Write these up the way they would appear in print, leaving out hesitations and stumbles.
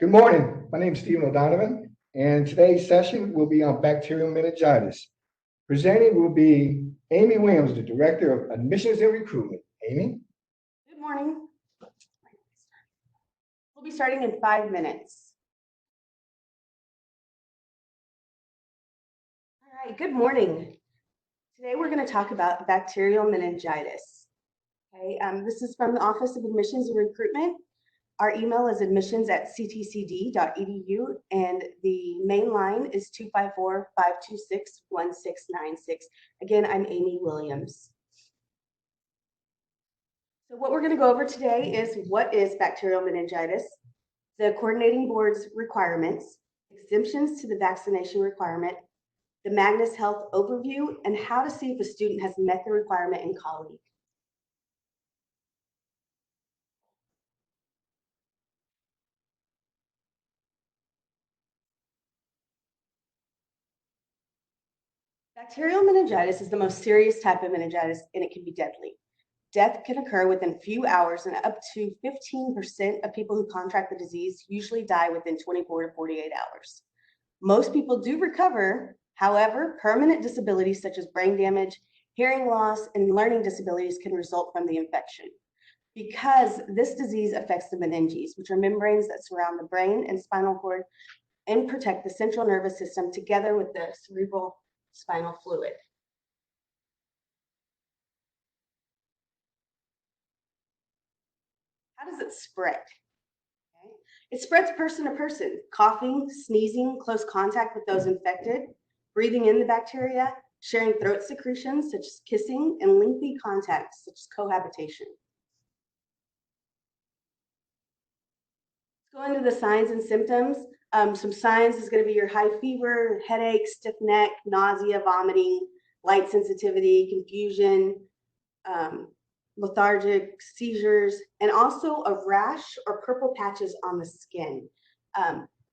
Good morning. My name is Stephen O'Donovan, and today's session will be on bacterial meningitis. Presenting will be Amy Williams, the Director of Admissions and Recruitment. Amy? Good morning. We'll be starting in 5 minutes. All right, good morning. Today we're going to talk about bacterial meningitis. Okay, this is from the Office of Admissions and Recruitment. Our email is admissions@ctcd.edu, and the main line is 254-526-1696. Again, I'm Amy Williams. So what we're going to go over today is what is bacterial meningitis, the coordinating board's requirements, exemptions to the vaccination requirement, the Magnus Health overview, and how to see if a student has met the requirement in colleague. Bacterial meningitis is the most serious type of meningitis, and it can be deadly. Death can occur within a few hours, and up to 15% of people who contract the disease usually die within 24 to 48 hours. Most people do recover. However, permanent disabilities such as brain damage, hearing loss, and learning disabilities can result from the infection. Because this disease affects the meninges, which are membranes that surround the brain and spinal cord and protect the central nervous system together with the cerebral spinal fluid. How does it spread? Okay. It spreads person to person, coughing, sneezing, close contact with those infected, breathing in the bacteria, sharing throat secretions such as kissing, and lengthy contact such as cohabitation. Let's go into the signs and symptoms. Some signs is going to be your high fever, headache, stiff neck, nausea, vomiting, light sensitivity, confusion, lethargic, seizures, and also a rash or purple patches on the skin.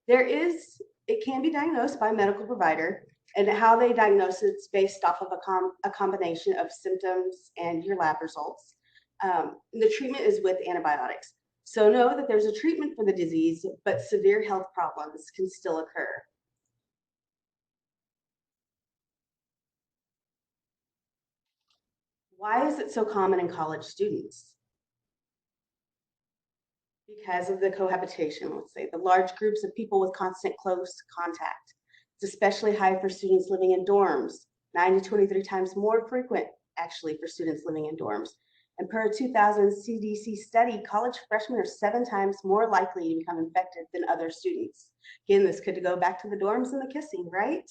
It can be diagnosed by a medical provider, and how they diagnose it's based off of a combination of symptoms and your lab results. The treatment is with antibiotics. So know that there's a treatment for the disease, but severe health problems can still occur. Why is it so common in college students? Because of the cohabitation, let's say, the large groups of people with constant close contact. It's especially high for students living in dorms, 9 to 23 times more frequent, actually, for students living in dorms. And per a 2000 CDC study, college freshmen are 7 times more likely to become infected than other students. Again, this could go back to the dorms and the kissing, right?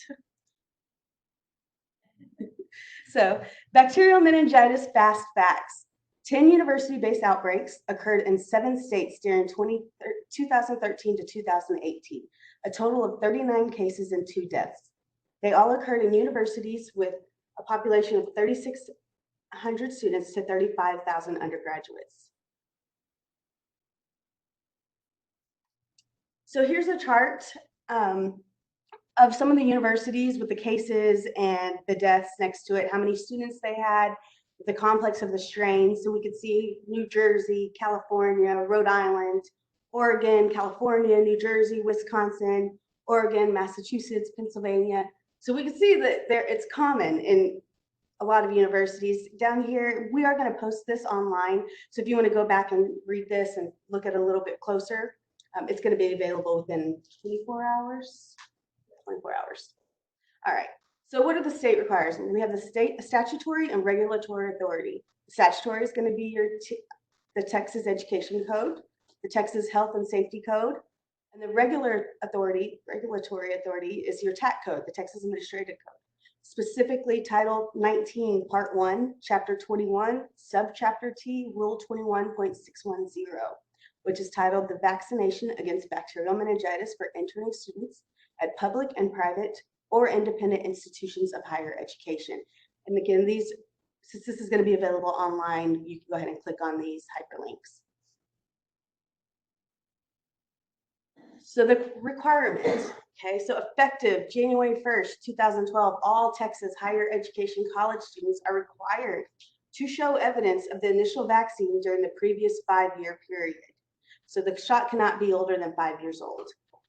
So, bacterial meningitis fast facts. 10 university-based outbreaks occurred in 7 states during 2013 to 2018, a total of 39 cases and 2 deaths. They all occurred in universities with a population of 3,600 students to 35,000 undergraduates. So here's a chart of some of the universities with the cases and the deaths next to it, how many students they had, the complex of the strains. So we could see New Jersey, California, Rhode Island, Oregon, California, New Jersey, Wisconsin, Oregon, Massachusetts, Pennsylvania. So we can see that it's common in a lot of universities. Down here, we are going to post this online. So if you want to go back and read this and look at it a little bit closer, it's going to be available within 24 hours. 24 hours. All right. So what are the state requirements? We have the state statutory and regulatory authority. The statutory is going to be the Texas Education Code, the Texas Health and Safety Code, and the regulatory authority is your TAC code, the Texas Administrative Code. Specifically Title 19, Part 1, Chapter 21, Subchapter T, Rule 21.610, which is titled The Vaccination Against Bacterial Meningitis for Entering Students at Public and Private or Independent Institutions of Higher Education. And again, since this is going to be available online, you can go ahead and click on these hyperlinks. So the requirements, okay, so effective January 1st, 2012, all Texas higher education college students are required to show evidence of the initial vaccine during the previous 5-year period. So the shot cannot be older than 5 years old.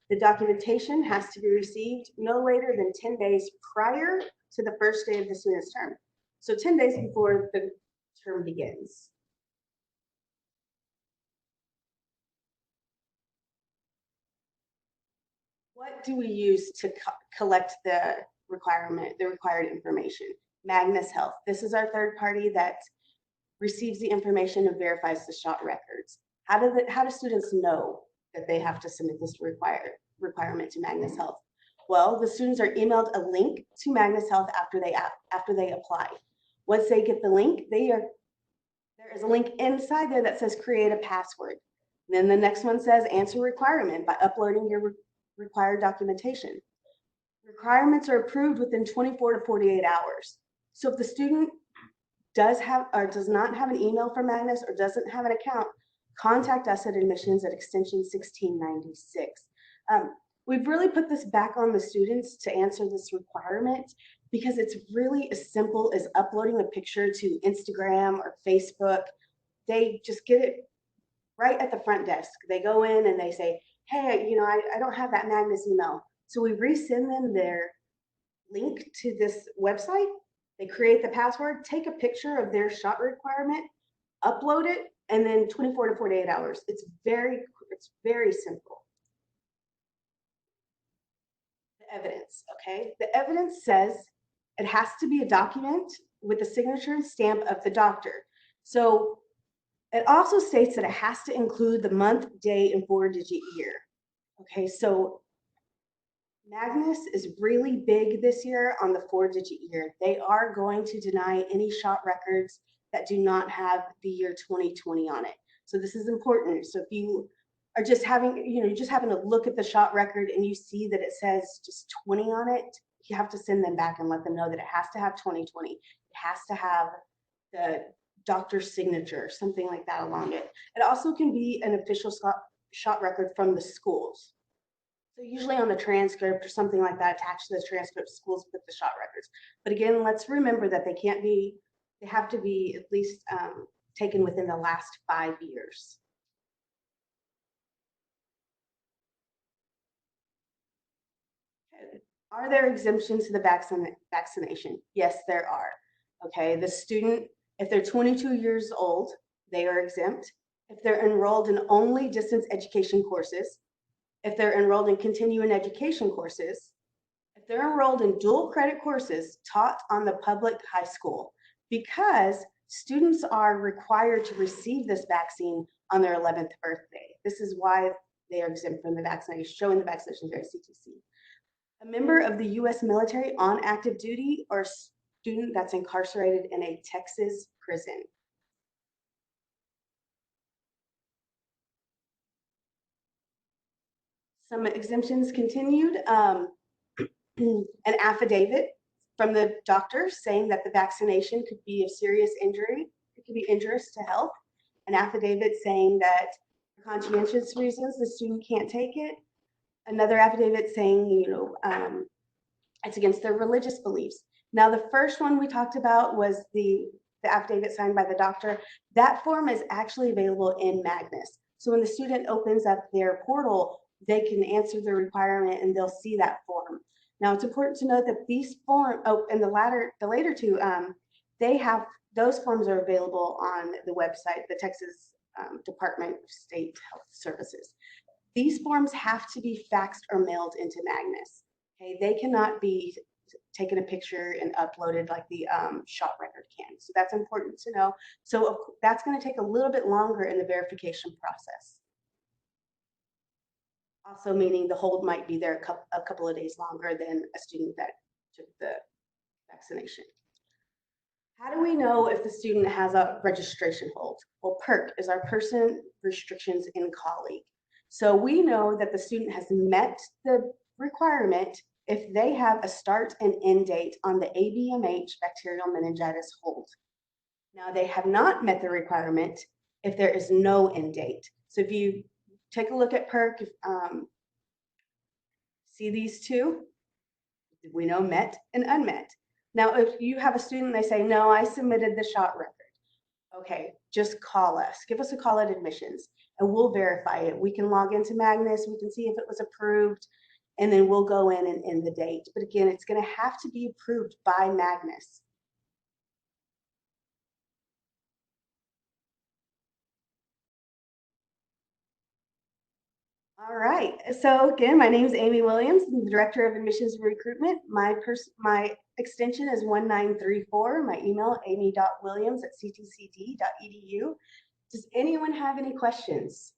The documentation has to be received no later than 10 days prior to the first day of the student's term. So 10 days before the term begins. What do we use to collect the required information? Magnus Health. This is our third party that receives the information and verifies the shot records. How do students know that they have to submit this requirement to Magnus Health? Well, the students are emailed a link to Magnus Health after they apply. Once they get the link, there is a link inside there that says create a password. Then the next one says answer requirement by uploading your required documentation. Requirements are approved within 24 to 48 hours. So if the student does not have an email from Magnus or doesn't have an account, contact us at admissions at extension 1696. We've really put this back on the students to answer this requirement because it's really as simple as uploading a picture to Instagram or Facebook. They just get it right at the front desk. They go in and they say, hey, I don't have that Magnus email. So we resend them their link to this website. They create the password, take a picture of their shot requirement, upload it, and then 24 to 48 hours. It's very simple. The evidence, okay? The evidence says it has to be a document with the signature and stamp of the doctor. So it also states that it has to include the month, day, and 4-digit year. Okay, so Magnus is really big this year on the 4-digit year. They are going to deny any shot records that do not have the year 2020 on it. So this is important. So if you are just having to look at the shot record and you see that it says just 20 on it, you have to send them back and let them know that it has to have 2020. It has to have the doctor's signature, something like that along it. It also can be an official shot record from the schools. So usually on the transcript or something like that, attached to the transcript, schools put the shot records. But again, let's remember that they have to be at least taken within the last 5 years. Are there exemptions to the vaccination? Yes, there are. Okay, the student, if they're 22 years old, they are exempt. If they're enrolled in only distance education courses, if they're enrolled in continuing education courses, if they're enrolled in dual credit courses taught on the public high school, because students are required to receive this vaccine on their 11th birthday. This is why they are exempt from the vaccination, showing the vaccination here at CTC. A member of the U.S. military on active duty or a student that's incarcerated in a Texas prison. Some exemptions continued. An affidavit from the doctor saying that the vaccination could be of serious injury, it could be injurious to health. An affidavit saying that for conscientious reasons the student can't take it. Another affidavit saying, it's against their religious beliefs. Now, the first one we talked about was the affidavit signed by the doctor. That form is actually available in Magnus. So when the student opens up their portal, they can answer the requirement and they'll see that form. Now, it's important to note that these forms, and the later two, those forms are available on the website, the Texas Department of State Health Services. These forms have to be faxed or mailed into Magnus. Okay, they cannot be taken a picture and uploaded like the shot record can. So that's important to know. So that's going to take a little bit longer in the verification process. Also meaning the hold might be there a couple of days longer than a student that took the vaccination. How do we know if the student has a registration hold? Well, PERC is our Person Restrictions in Colleague. So we know that the student has met the requirement if they have a start and end date on the ABMH bacterial meningitis hold. Now, they have not met the requirement if there is no end date. So if you take a look at PERC, see these two, we know met and unmet. Now, if you have a student, they say, no, I submitted the shot record. Okay, just call us. Give us a call at admissions. and we'll verify it. We can log into Magnus, we can see if it was approved, and then we'll go in and end the date. But again, it's going to have to be approved by Magnus. All right. So again, my name is Amy Williams. I'm the Director of Admissions and Recruitment. My extension is 1934. My email, amy.williams@ctcd.edu. Does anyone have any questions?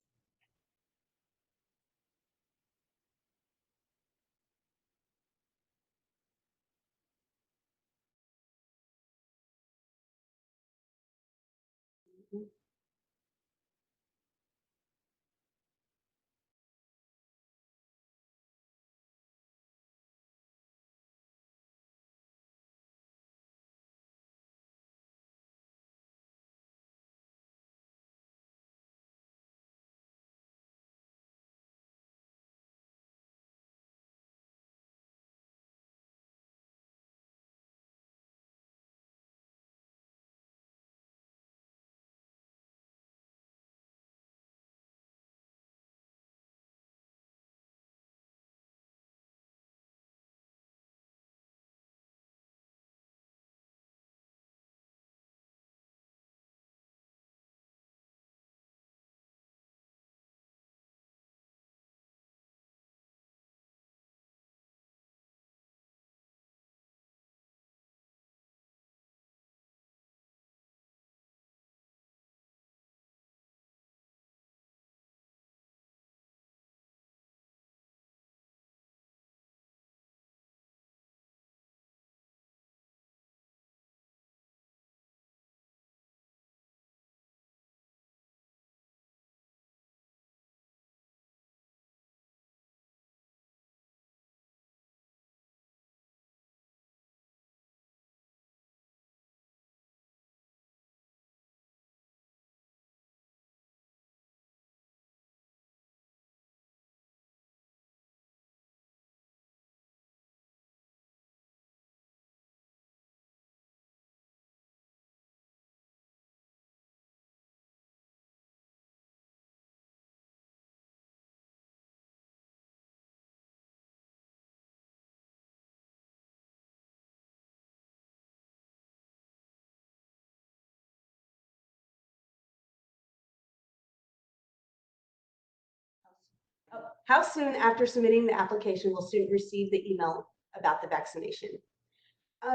How soon after submitting the application will student receive the email about the vaccination?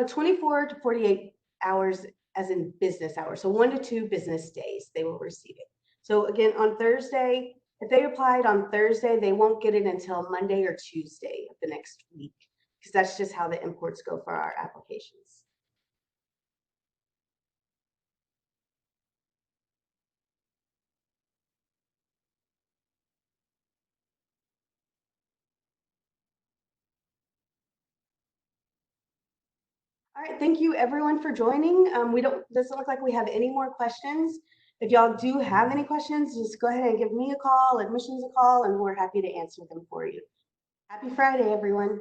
24 to 48 hours, as in business hours. So 1 to 2 business days, they will receive it. So again, on Thursday, if they applied on Thursday, they won't get it until Monday or Tuesday of the next week, because that's just how the imports go for our applications. All right, thank you everyone for joining. Doesn't look like we have any more questions. If y'all do have any questions, just go ahead and give me a call, admissions a call, and we're happy to answer them for you. Happy Friday, everyone.